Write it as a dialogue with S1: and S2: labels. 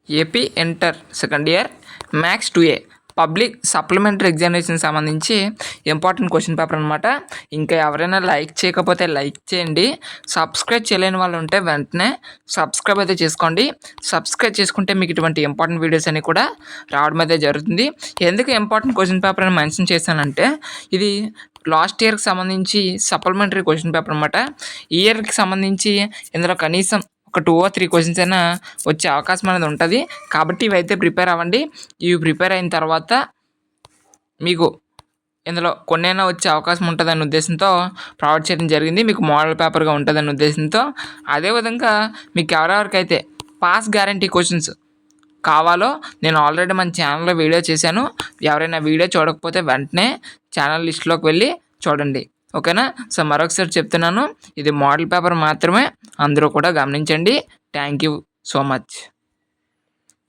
S1: AP inter second year maths 2A public supplementary examination సంబంధించి important question paper అనమాట. ఇంకా ఎవరైనా లైక్ చేయకపోతే లైక్ చేయండి. సబ్స్క్రైబ్ చేయలేని వాళ్ళు ఉంటే వెంటనే సబ్స్క్రైబ్ అయితే చేసుకోండి. సబ్స్క్రైబ్ చేసుకుంటే మీకు ఇటువంటి ఇంపార్టెంట్ వీడియోస్ అన్నీ కూడా రావడం అయితే జరుగుతుంది. ఎందుకు ఇంపార్టెంట్ క్వశ్చన్ పేపర్ అని మెన్షన్ చేశానంటే ఇది లాస్ట్ ఇయర్కి సంబంధించి సప్లిమెంటరీ క్వశ్చన్ పేపర్ అనమాట. ఈ ఇయర్కి సంబంధించి ఇందులో కనీసం ఒక 2 or 3 క్వశ్చన్స్ అయినా వచ్చే అవకాశం అనేది ఉంటుంది. కాబట్టి ఇవైతే ప్రిపేర్ అవ్వండి. ఇవి ప్రిపేర్ అయిన తర్వాత మీకు ఇందులో కొన్నైనా వచ్చే అవకాశం ఉంటుందనే ఉద్దేశంతో ప్రొవైడ్ చేయడం జరిగింది. మీకు మోడల్ పేపర్గా ఉంటుందనే ఉద్దేశంతో. అదేవిధంగా మీకు ఎవరెవరికైతే పాస్ గ్యారంటీ క్వశ్చన్స్ కావాలో నేను ఆల్రెడీ మన ఛానల్లో వీడియో చేశాను. ఎవరైనా వీడియో చూడకపోతే వెంటనే ఛానల్ లిస్ట్లోకి వెళ్ళి చూడండి. ఓకేనా? సో మరొకసారి చెప్తున్నాను, ఇది మోడల్ పేపర్ మాత్రమే, అందరూ కూడా గమనించండి. Thank you so much.